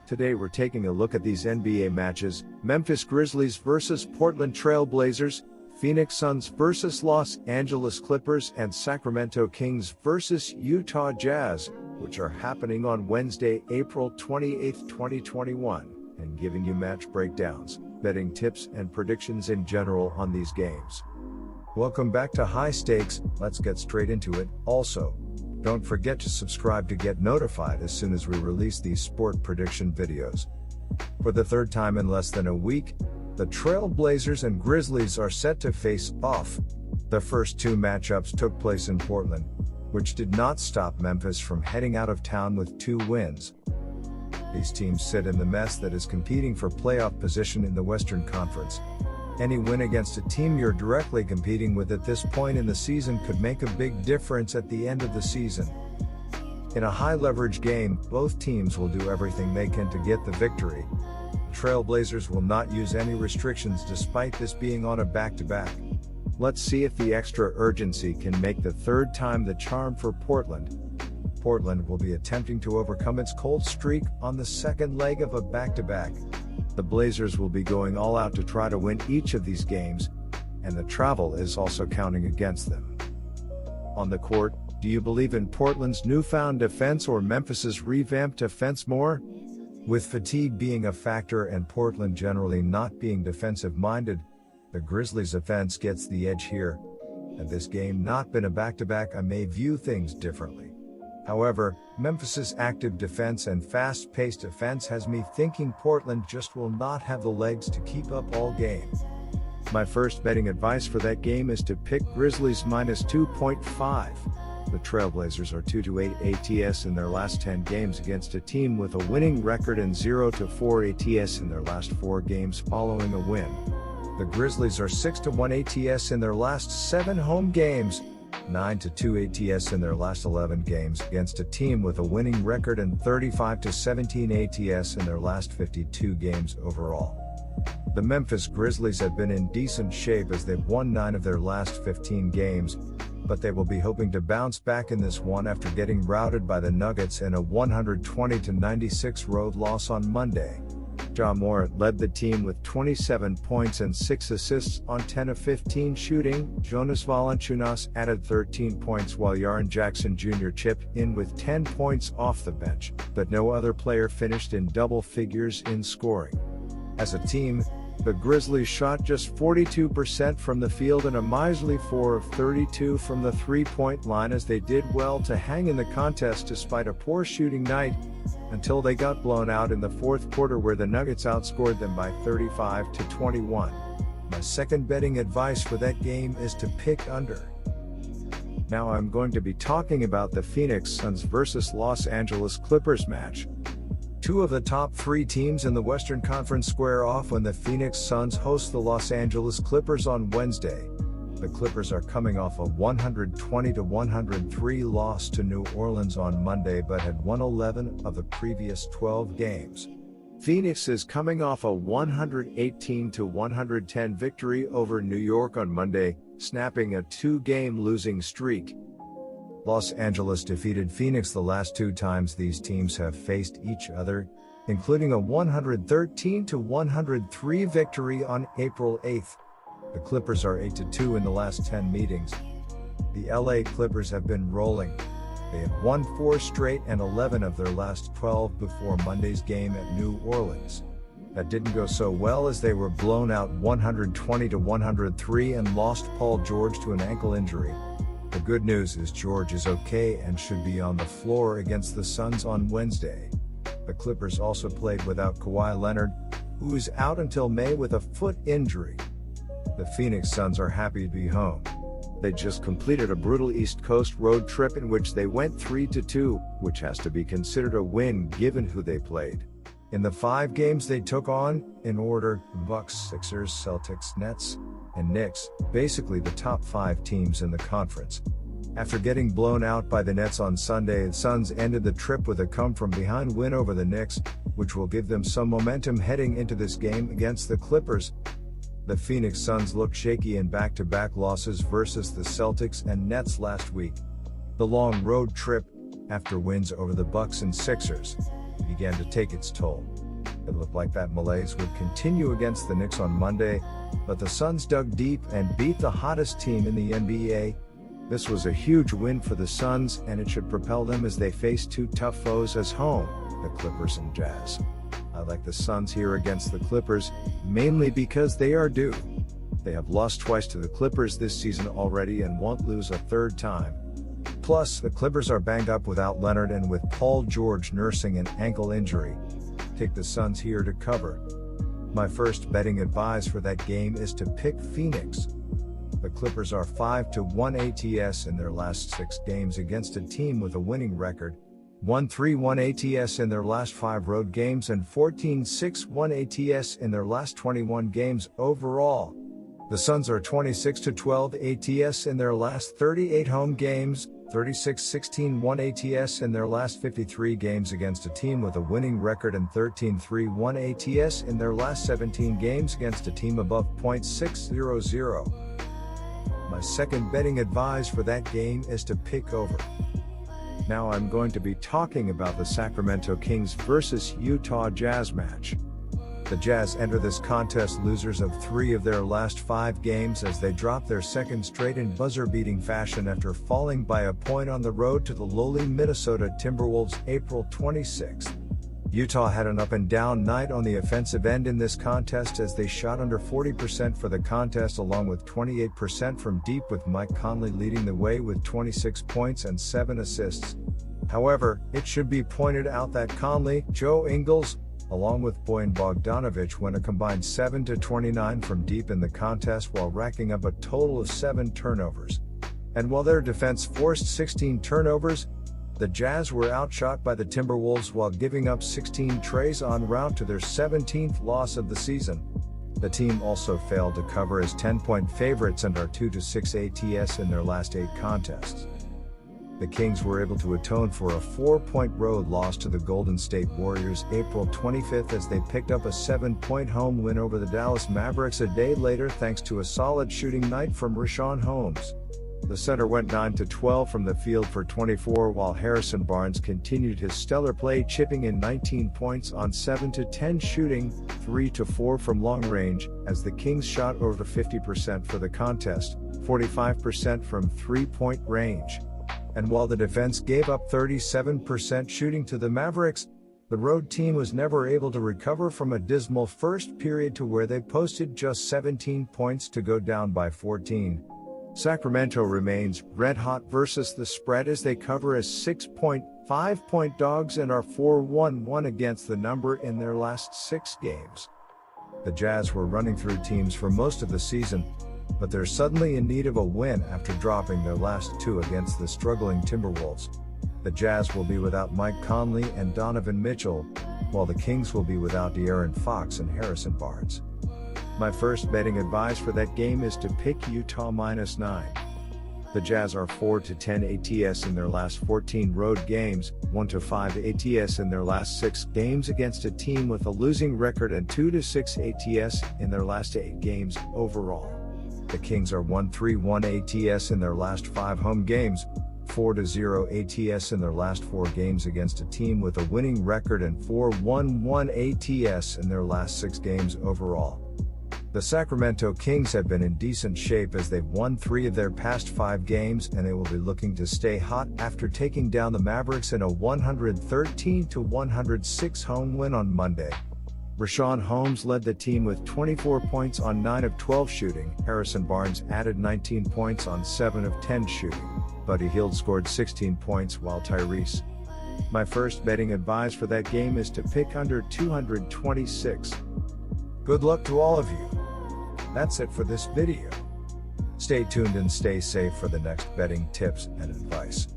Today we're taking a look at these NBA matches: Memphis Grizzlies vs Portland Trail Blazers, Phoenix Suns vs Los Angeles Clippers, and Sacramento Kings vs Utah Jazz, which are happening on Wednesday, April 28, 2021, and giving you match breakdowns, betting tips, and predictions in general on these games. Welcome back to High Stakes. Let's get straight into it. Also, don't forget to subscribe to get notified as soon as we release these sport prediction videos. For the third time in less than a week, the Trail Blazers and Grizzlies are set to face off. The first two matchups took place in Portland, which did not stop Memphis from heading out of town with 2 wins. These teams sit in the mess that is competing for playoff position in the Western Conference. Any win against a team you're directly competing with at this point in the season could make a big difference at the end of the season. In a high-leverage game, both teams will do everything they can to get the victory. The Trail Blazers will not use any restrictions despite this being on a back-to-back. Let's see if the extra urgency can make the third time the charm for Portland. Portland will be attempting to overcome its cold streak on the second leg of a back-to-back. The Blazers will be going all out to try to win each of these games, and the travel is also counting against them. On the court, do you believe in Portland's newfound defense or Memphis's revamped defense more? With fatigue being a factor and Portland generally not being defensive-minded, the Grizzlies' offense gets the edge here. Had this game not been a back-to-back, I may view things differently. However, Memphis's active defense and fast-paced offense has me thinking Portland just will not have the legs to keep up all game. My first betting advice for that game is to pick Grizzlies minus 2.5. The Trailblazers are 2-8 ATS in their last 10 games against a team with a winning record and 0-4 ATS in their last 4 games following a win. The Grizzlies are 6-1 ATS in their last 7 home games, 9-2 ATS in their last 11 games against a team with a winning record, and 35-17 ATS in their last 52 games overall. The Memphis Grizzlies have been in decent shape as they've won 9 of their last 15 games, but they will be hoping to bounce back in this one after getting routed by the Nuggets in a 120-96 road loss on Monday. Ja Morant led the team with 27 points and 6 assists on 10 of 15 shooting. Jonas Valanciunas added 13 points while Jaren Jackson Jr. chipped in with 10 points off the bench, but no other player finished in double figures in scoring. As a team, the Grizzlies shot just 42% from the field and a measly 4 of 32 from the three-point line as they did well to hang in the contest despite a poor shooting night, until they got blown out in the fourth quarter where the Nuggets outscored them by 35-21. My second betting advice for that game is to pick under. Now I'm going to be talking about the Phoenix Suns vs Los Angeles Clippers match. 2 of the top 3 teams in the Western Conference square off when the Phoenix Suns host the Los Angeles Clippers on Wednesday. The Clippers are coming off a 120-103 loss to New Orleans on Monday but had won 11 of the previous 12 games. Phoenix is coming off a 118-110 victory over New York on Monday, snapping a 2-game losing streak. Los Angeles defeated Phoenix the last 2 times these teams have faced each other, including a 113-103 victory on April 8. The Clippers are 8-2 in the last 10 meetings. The LA Clippers have been rolling. They have won 4 straight and 11 of their last 12 before Monday's game at New Orleans. That didn't go so well as they were blown out 120-103 and lost Paul George to an ankle injury. The good news is George is okay and should be on the floor against the Suns on Wednesday. The Clippers also played without Kawhi Leonard, who is out until May with a foot injury. The Phoenix Suns are happy to be home. They just completed a brutal East Coast road trip in which they went 3-2, which has to be considered a win given who they played. In the 5 games they took on, in order, Bucks, Sixers, Celtics, Nets, and Knicks, basically the top 5 teams in the conference. After getting blown out by the Nets on Sunday, the Suns ended the trip with a come-from-behind win over the Knicks, which will give them some momentum heading into this game against the Clippers. The Phoenix Suns looked shaky in back-to-back losses versus the Celtics and Nets last week. The long road trip, after wins over the Bucks and Sixers, began to take its toll. It looked like that malaise would continue against the Knicks on Monday, but the Suns dug deep and beat the hottest team in the NBA. This was a huge win for the Suns, and it should propel them as they face two tough foes as home, the Clippers and Jazz. I like the Suns here against the Clippers, mainly because they are due. They have lost twice to the Clippers this season already and won't lose a third time. Plus, the Clippers are banged up without Leonard and with Paul George nursing an ankle injury. Take the Suns here to cover. My first betting advice for that game is to pick Phoenix. The Clippers are 5-1 ATS in their last 6 games against a team with a winning record, 1-3-1 ATS in their last 5 road games and 14-6-1 ATS in their last 21 games overall. The Suns are 26-12 ATS in their last 38 home games, 36-16-1 ATS in their last 53 games against a team with a winning record and 13-3-1 ATS in their last 17 games against a team above .600. My second betting advice for that game is to pick over. Now I'm going to be talking about the Sacramento Kings versus Utah Jazz match. The Jazz enter this contest losers of 3 of their last 5 games as they drop their second straight in buzzer-beating fashion after falling by a point on the road to the lowly Minnesota Timberwolves April 26. Utah had an up-and-down night on the offensive end in this contest as they shot under 40% for the contest along with 28% from deep, with Mike Conley leading the way with 26 points and 7 assists. However, it should be pointed out that Conley, Joe Ingles, along with Bojan Bogdanovic went a combined 7-29 from deep in the contest while racking up a total of 7 turnovers. And while their defense forced 16 turnovers, the Jazz were outshot by the Timberwolves while giving up 16 trays en route to their 17th loss of the season. The team also failed to cover as 10-point favorites and are 2-6 ATS in their last 8 contests. The Kings were able to atone for a 4-point road loss to the Golden State Warriors April 25 as they picked up a 7-point home win over the Dallas Mavericks a day later thanks to a solid shooting night from Richaun Holmes. The center went 9-12 from the field for 24 while Harrison Barnes continued his stellar play, chipping in 19 points on 7-10 shooting, 3-4 from long range, as the Kings shot over 50% for the contest, 45% from 3-point range. And while the defense gave up 37% shooting to the Mavericks, the road team was never able to recover from a dismal first period to where they posted just 17 points to go down by 14. Sacramento remains red-hot versus the spread as they cover as 6.5-point dogs and are 4-1-1 against the number in their last 6 games. The Jazz were running through teams for most of the season, but they're suddenly in need of a win after dropping their last 2 against the struggling Timberwolves. The Jazz will be without Mike Conley and Donovan Mitchell, while the Kings will be without De'Aaron Fox and Harrison Barnes. My first betting advice for that game is to pick Utah -9. The Jazz are 4-10 ATS in their last 14 road games, 1-5 ATS in their last 6 games against a team with a losing record and 2-6 ATS in their last 8 games overall. The Kings are 1-3-1 ATS in their last 5 home games, 4-0 ATS in their last 4 games against a team with a winning record and 4-1-1 ATS in their last 6 games overall. The Sacramento Kings have been in decent shape as they've won 3 of their past 5 games, and they will be looking to stay hot after taking down the Mavericks in a 113-106 home win on Monday. Richaun Holmes led the team with 24 points on 9 of 12 shooting. Harrison Barnes added 19 points on 7 of 10 shooting. Buddy Hield scored 16 points while Tyrese. My first betting advice for that game is to pick under 226. Good luck to all of you. That's it for this video. Stay tuned and stay safe for the next betting tips and advice.